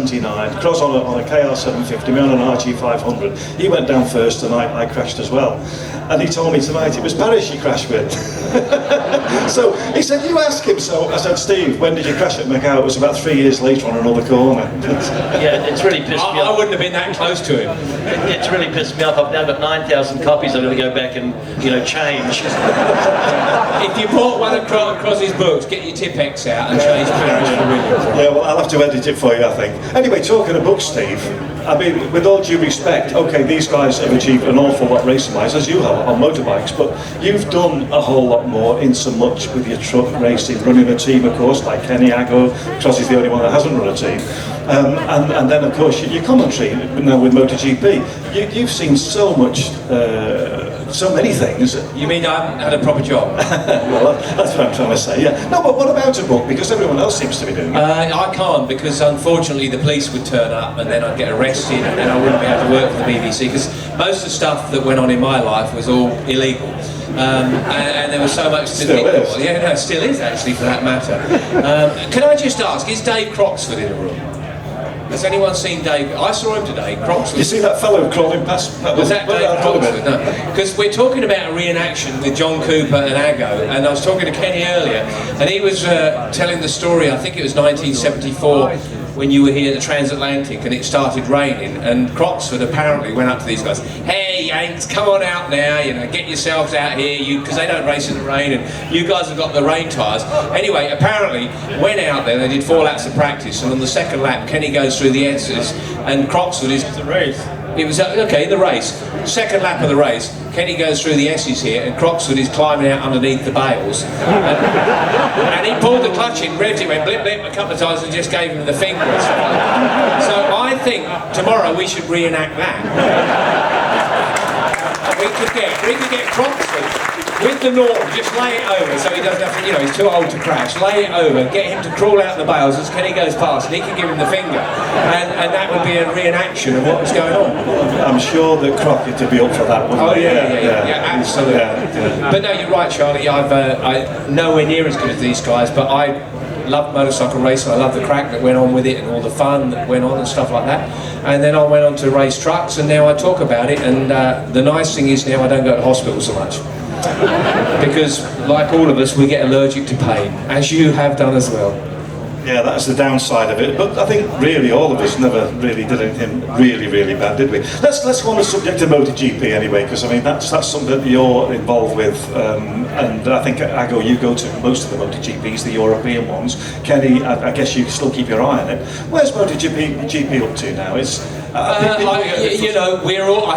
79, Cross on a KR750, me on an RG500. He went down first and I crashed as well. And he told me tonight it was Parrish he crashed with. So he said, you ask him. So I said, Steve, when did you crash at Macau? It was about 3 years later on another corner. Yeah, it's really pissed me off. I wouldn't have been that close to him. It's really pissed me off. I've now got 9,000 copies. I'm going to go back and, change. If you bought one of Crosby's books, get your Tipex out and change Parrish for Williams. Yeah, well, I'll have to edit it for you, I think. Anyway, talking of books, Steve, I mean, with all due respect, okay, these guys have achieved an awful lot racing-wise, as you have on motorbikes, but you've done a whole lot more in so much with your truck racing, running a team, of course, like Kenny Aggo. Crosby's the only one that hasn't run a team. And then, of course, your commentary now with MotoGP. You've seen so much, so many things. You mean I haven't had a proper job? Well, that's what I'm trying to say, yeah. No, but what about a book? Because everyone else seems to be doing it. I can't, because unfortunately the police would turn up and then I'd get arrested and then I wouldn't be able to work for the BBC, because most of the stuff that went on in my life was all illegal. And there was so much to still is. Yeah, no, it still is actually, for that matter. Can I just ask, is Dave Croxford in the room? Has anyone seen Dave? I saw him today, Croxford. You see that fellow crawling past? Was that Dave Croxford? No, because we're talking about a reenaction with John Cooper and Aggo, and I was talking to Kenny earlier, and he was telling the story, I think it was 1974, when you were here at the Transatlantic and it started raining, and Croxford apparently went up to these guys, hey Yanks, come on out now, get yourselves out here, because they don't race in the rain and you guys have got the rain tyres. Anyway, apparently went out there, they did 4 laps of practice, and on the second lap Kenny goes through the S's and Croxford is... The race. It was, okay, the race. Second lap of the race, Kenny goes through the S's here and Croxford is climbing out underneath the bales. And he pulled the clutch in, revved it, went blip blip a couple of times and just gave him the finger. So I think tomorrow we should reenact that. We could get Croxford with the norm, just lay it over so he doesn't have to, he's too old to crash, lay it over, get him to crawl out the bales as Kenny goes past and he can give him the finger, and that would be a reenaction of what was going on. I'm sure that Crockett would be up for that, wouldn't he? Yeah, absolutely. Yeah. But no, you're right, Charlie, I'm nowhere near as good as these guys, but I love motorcycle racing, I love the crack that went on with it and all the fun that went on and stuff like that. And then I went on to race trucks and now I talk about it, and the nice thing is now I don't go to hospital so much. Because, like all of us, we get allergic to pain, as you have done as well. Yeah, that's the downside of it. But I think really all of us never really did anything really bad, did we? Let's go on the subject of MotoGP anyway, because I mean that's something that you're involved with, and I think Aggo, you go to most of the MotoGPs, the European ones. Kenny, I guess you still keep your eye on it. Where's MotoGP up to now? I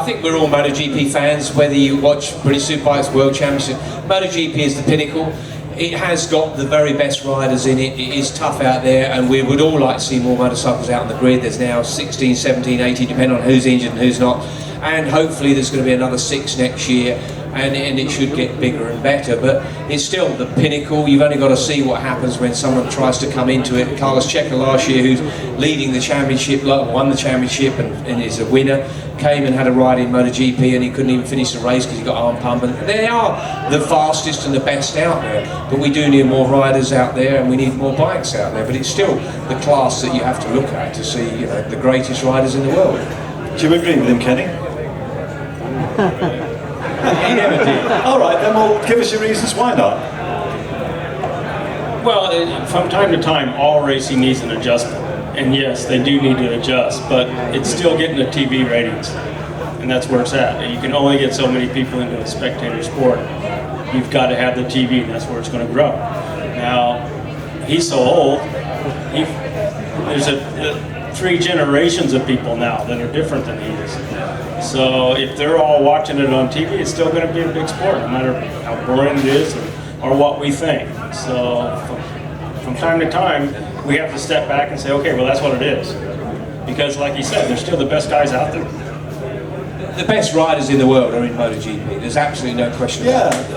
think we're all MotoGP fans, whether you watch British Superbikes World Championship. MotoGP is the pinnacle. It has got the very best riders in it. It is tough out there, and we would all like to see more motorcycles out on the grid. There's now 16, 17, 18, depending on who's injured and who's not. And hopefully there's going to be another 6 next year, and it should get bigger and better. But it's still the pinnacle. You've only got to see what happens when someone tries to come into it. Carlos Checa last year, who's leading the championship, won the championship and is a winner, came and had a ride in MotoGP and he couldn't even finish the race because he got arm pump. And they are the fastest and the best out there, but we do need more riders out there and we need more bikes out there. But it's still the class that you have to look at to see the greatest riders in the world. Do you agree with him, Kenny? He never did. All right, then well, give us your reasons why not. Well, from time to time, all racing needs an adjustment. And yes, they do need to adjust, but it's still getting the TV ratings. And that's where it's at. You can only get so many people into a spectator sport. You've got to have the TV, and that's where it's going to grow. Now, he's so old, there's 3 generations of people now that are different than he is. So if they're all watching it on TV, it's still going to be a big sport, no matter how boring it is or what we think. So from time to time, we have to step back and say, okay, well, that's what it is. Because like you said, they're still the best guys out there. The best riders in the world are in MotoGP. There's absolutely no question about it.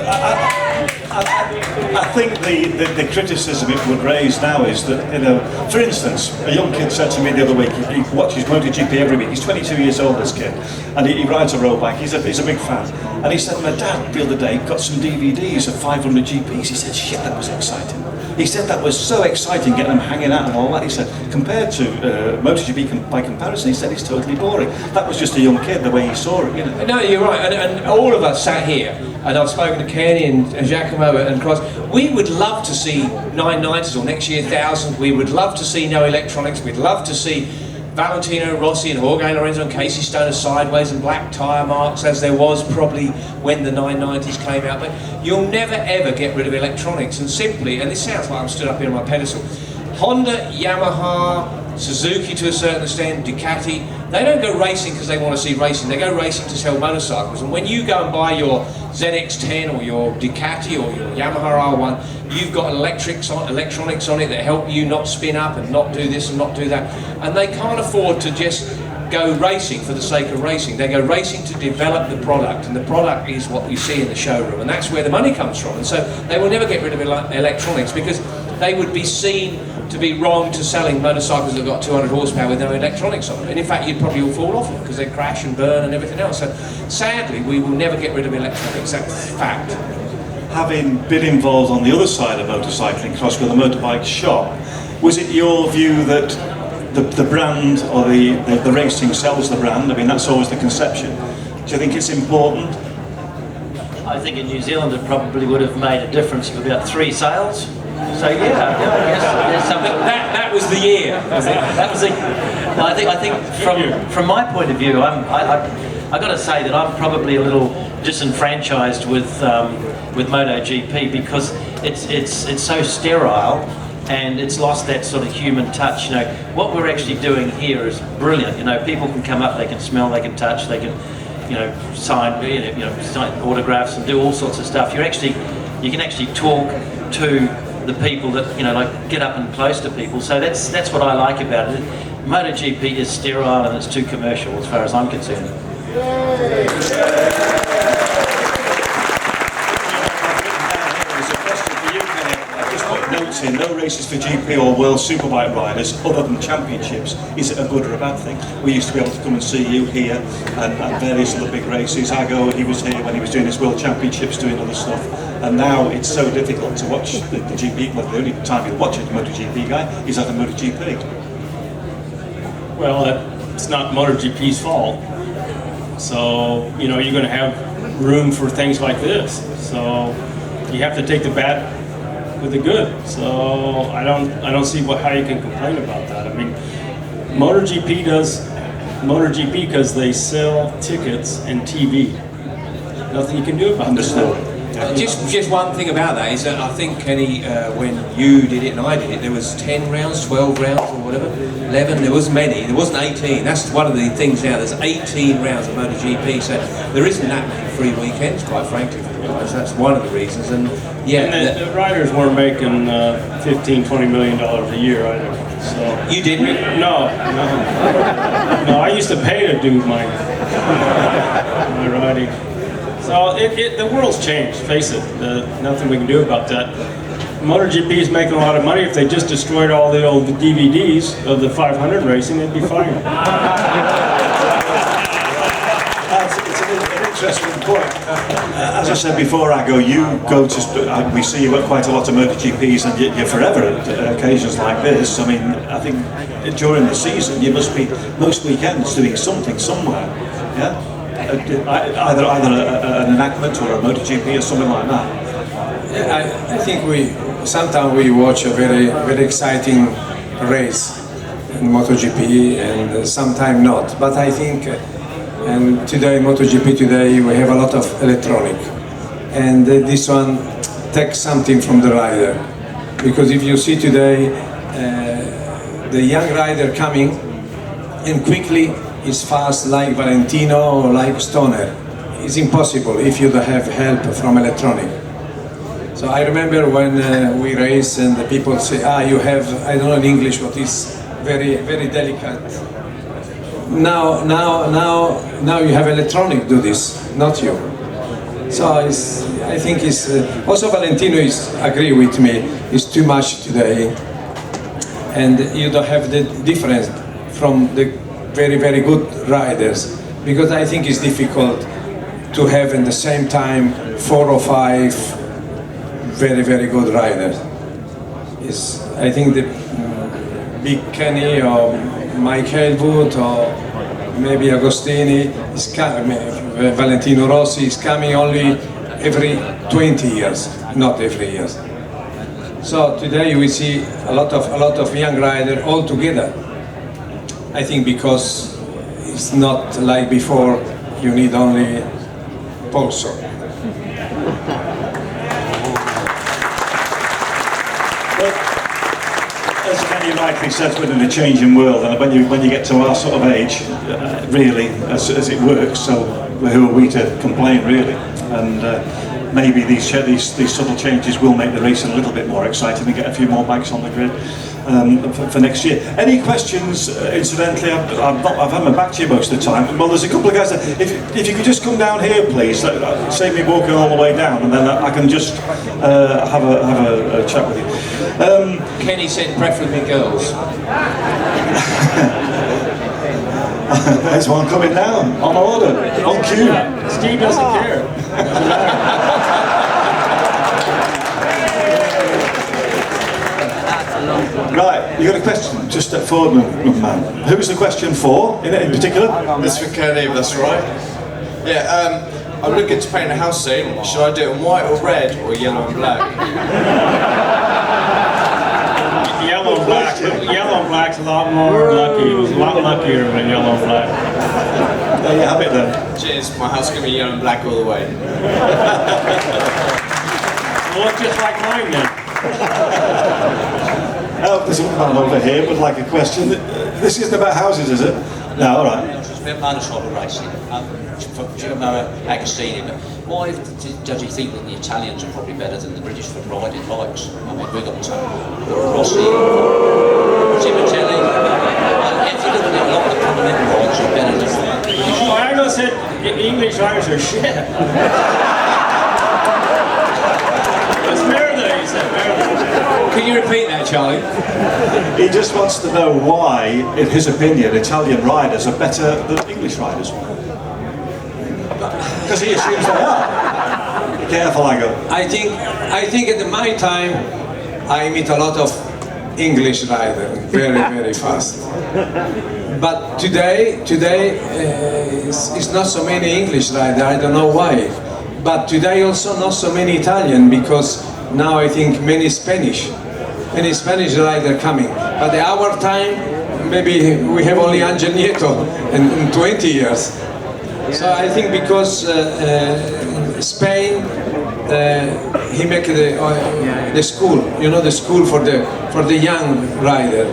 I think the criticism it would raise now is that, for instance, a young kid said to me the other week, he watches MotoGP every week. He's 22 years old, this kid, and he rides a road bike. He's a big fan. And he said, my dad the other day got some DVDs of 500 GPs. He said, shit, that was exciting. He said that was so exciting, getting them hanging out and all that. He said, compared to MotoGP by comparison, he said it's totally boring. That was just a young kid, the way he saw it, you know. No, you're right, and all of us sat here, and I've spoken to Kenny and Giacomo and Crosby. We would love to see 990s or next year 1000. We would love to see no electronics. We'd love to see Valentino Rossi and Jorge Lorenzo and Casey Stoner sideways and black tyre marks, as there was probably when the 990s came out. But you'll never ever get rid of electronics, and simply, and this sounds like I'm stood up here on my pedestal, Honda, Yamaha, Suzuki to a certain extent, Ducati, they don't go racing because they want to see racing, they go racing to sell motorcycles. And when you go and buy your ZX-10 or your Ducati or your Yamaha R1, you've got electronics on it that help you not spin up and not do this and not do that. And they can't afford to just go racing for the sake of racing. They go racing to develop the product, and the product is what you see in the showroom, and that's where the money comes from. And so they will never get rid of electronics, because they would be seen to be wrong to selling motorcycles that have got 200 horsepower with no electronics on them. And in fact, you'd probably all fall off them because they crash and burn and everything else. So sadly, we will never get rid of electronics. That's fact. Having been involved on the other side of motorcycling, Crosby, the motorbike shop, was it your view that the brand or the racing sells the brand? I mean, that's always the conception. Do you think it's important? I think in New Zealand it probably would have made a difference of about 3 sales. So yeah, there's something. That was the year. That was the. No, I think from my point of view, I got to say that I'm probably a little disenfranchised with MotoGP, because it's so sterile, and it's lost that sort of human touch. You know, what we're actually doing here is brilliant. You know, people can come up, they can smell, they can touch, they can, sign, sign autographs and do all sorts of stuff. You can actually talk to the people that, like get up and close to people. So that's what I like about it. MotoGP is sterile and it's too commercial as far as I'm concerned. No races for GP or World Superbike riders other than championships. Is it a good or a bad thing? We used to be able to come and see you here and various other big races. he was here when he was doing his World Championships, doing other stuff, and now it's so difficult to watch the GP. Well, the only time you watch a MotoGP guy is at a MotoGP. Well, it's not MotoGP's fault. So, you're going to have room for things like this. So you have to take the bad with the good. So I don't see how you can complain about that. I mean, MotoGP does MotoGP because they sell tickets and TV. Nothing you can do about this. Just one thing about that is that I think, Kenny, when you did it and I did it, there was 10 rounds, 12 rounds or whatever, 11, there wasn't many, there wasn't 18. That's one of the things now, there's 18 rounds of MotoGP, so there isn't that many free weekends, quite frankly, for the guys. That's one of the reasons. And yeah, and the riders weren't making $15–20 million a year either. So you didn't? No. I used to pay to do my riding. So the world's changed, face it. Nothing we can do about that. MotoGP is making a lot of money. If they just destroyed all the old DVDs of the 500 racing, they'd be fine. It's an interesting point. As I said before, we see you at quite a lot of MotoGPs, and you're forever at occasions like this. I mean, I think during the season you must be most weekends doing something somewhere. Yeah. Either an enactment or a MotoGP or something like that. I think sometimes we watch a very, very exciting race in MotoGP, and sometimes not. But I think, and today MotoGP today we have a lot of electronic, and this one takes something from the rider, because if you see today the young rider coming and quickly is fast like Valentino or like Stoner. It's impossible if you don't have help from electronic. So I remember when we race and the people say, you have, I don't know in English what is very, very delicate. Now you have electronic do this, not you. So I think it's, also Valentino agree with me, it's too much today. And you don't have the difference from the very, very good riders, because I think it's difficult to have in the same time 4 or 5 very, very good riders. is I think the Big Kenny or Michael Wood or maybe Agostini is Valentino Rossi is coming only every 20 years, not every year. So today we see a lot of young riders all together. I think because it's not like before, you need only Polso. As Kenny rightly says, within a changing world, and when you get to our sort of age, really, as it works, so who are we to complain, really? And maybe these subtle changes will make the racing a little bit more exciting and get a few more bikes on the grid for next year. Any questions? Incidentally, I've had my back to you most of the time. Well, there's a couple of guys that, if you could just come down here, please, save me walking all the way down, and then I can just have a chat with you. Kenny said preferably girls. There's one coming down, on order, on cue. Steve doesn't care. Doesn't matter. Right, you got a question just at forward, man. Who's the question for, in particular? It's for Kenny, if that's right. Yeah, I'm looking to paint a house scene. Should I do it in white or red or yellow and black? Yellow and black. Yellow and black's a lot more lucky. It was a lot luckier than yellow and black. There you have it then. Cheers, my house is going to be yellow and black all the way. It'll look just like mine then. Oh, there's a man over here would like a question. This isn't about houses, is it? No, all right. It's about motorcycle racing. You know Agostini, but why does he think that the Italians are probably better than the British for riding bikes? I mean, we've got Crosby, Pt2. If you look at a lot of the continental bikes are better than the British. Oh, Agno said English riders are shit. It's Merida, he said Merida. Can you repeat that, Charlie? He just wants to know why, in his opinion, Italian riders are better than English riders. Because he assumes they are. Careful, I go. I think at my time, I meet a lot of English riders, very fast. But today it's not so many English riders. I don't know why. But today also not so many Italian, because now I think many Spanish riders coming. But at our time, maybe we have only Angel Nieto in 20 years. So I think because Spain, he make the school, you know, the school for the young rider.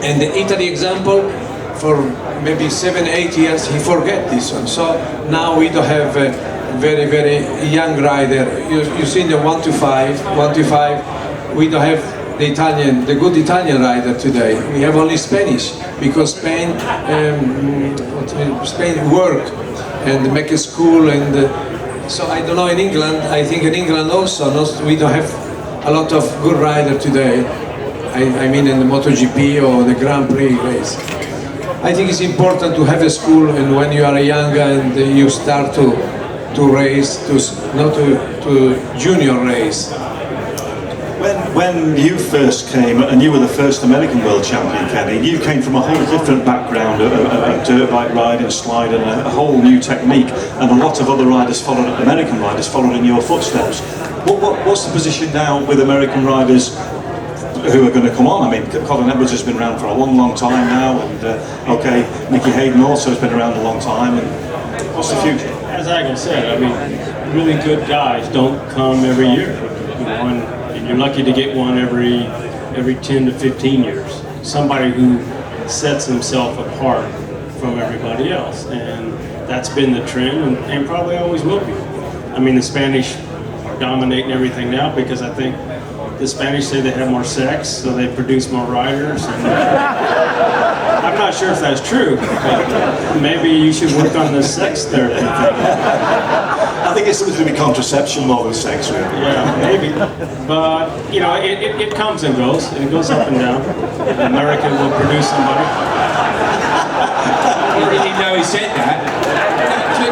And the Italy example, for maybe 7-8 years, he forget this one. So now we don't have very young rider. You see in the 1 to 5, we don't have the good Italian rider today. We have only Spanish, because Spain work and make a school, and so I don't know in England. I think in England also we don't have a lot of good rider today. I mean in the MotoGP or the Grand Prix race. I think it's important to have a school, and when you are younger and you start to race, not to junior race. When you first came, and you were the first American world champion, Kenny, you came from a whole different background of dirt bike riding, sliding, a whole new technique, and a lot of other riders followed, American riders followed in your footsteps. What's the position now with American riders who are going to come on? I mean, Colin Edwards has been around for a long time now, and okay, Nicky Hayden also has been around a long time, and what's the future? As Agno said, I mean, really good guys don't come every year. You know, and you're lucky to get one every 10 to 15 years. Somebody who sets himself apart from everybody else, and that's been the trend, and probably always will be. I mean, the Spanish are dominating everything now because I think the Spanish say they have more sex, so they produce more riders. And I'm not sure if that's true, but maybe you should work on the sex therapy thing. I think it's something to do with contraception more than sex, really. Yeah, maybe. But, you know, it comes and goes. It goes up and down. America will produce somebody. I didn't know he said that.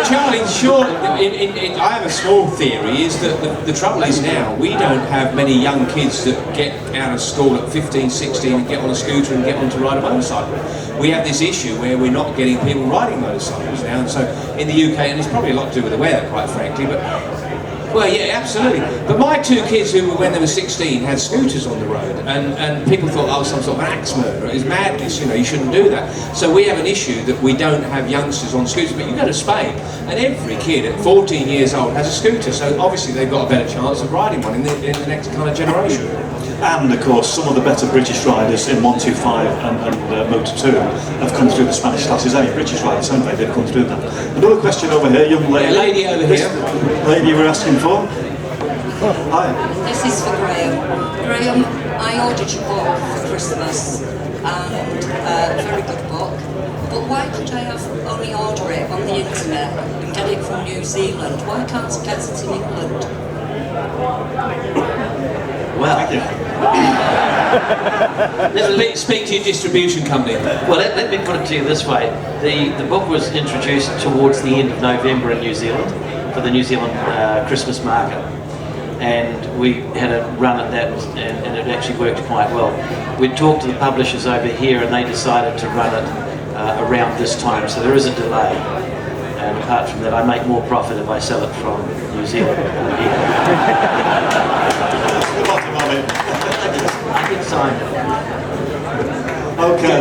Charlie, sure, I have a small theory is that the trouble is now we don't have many young kids that get out of school at 15, 16 and get on a scooter and get on to ride a motorcycle. We have this issue where we're not getting people riding motorcycles now, and so in the UK, and it's probably a lot to do with the weather, quite frankly, but well, yeah, absolutely. But my two kids, who when they were 16 had scooters on the road, and people thought I was some sort of an axe murderer. It's madness, you know, you shouldn't do that. So we have an issue that we don't have youngsters on scooters. But you go to Spain, and every kid at 14 years old has a scooter, so obviously they've got a better chance of riding one in the next kind of generation. And of course, some of the better British riders in 125 and Pt2 have come through the Spanish classes. British riders, haven't they? They've come through that. Another question over here, young lady. Yeah, lady over here. Lady you were asking for. Hi. This is for Graham. Graham, I ordered your book for Christmas, and a very good book. But why could I only order it on the internet and get it from New Zealand? Why can't I get it in England? Well, Speak to your distribution company. well, let me put it to you this way. The book was introduced towards the end of November in New Zealand for the New Zealand Christmas market. And we had a run at that, and it actually worked quite well. We talked to the publishers over here, and they decided to run it around this time, so there is a delay. And apart from that, I make more profit if I sell it from New Zealand than here. The bottom of it. I did sign it. Okay.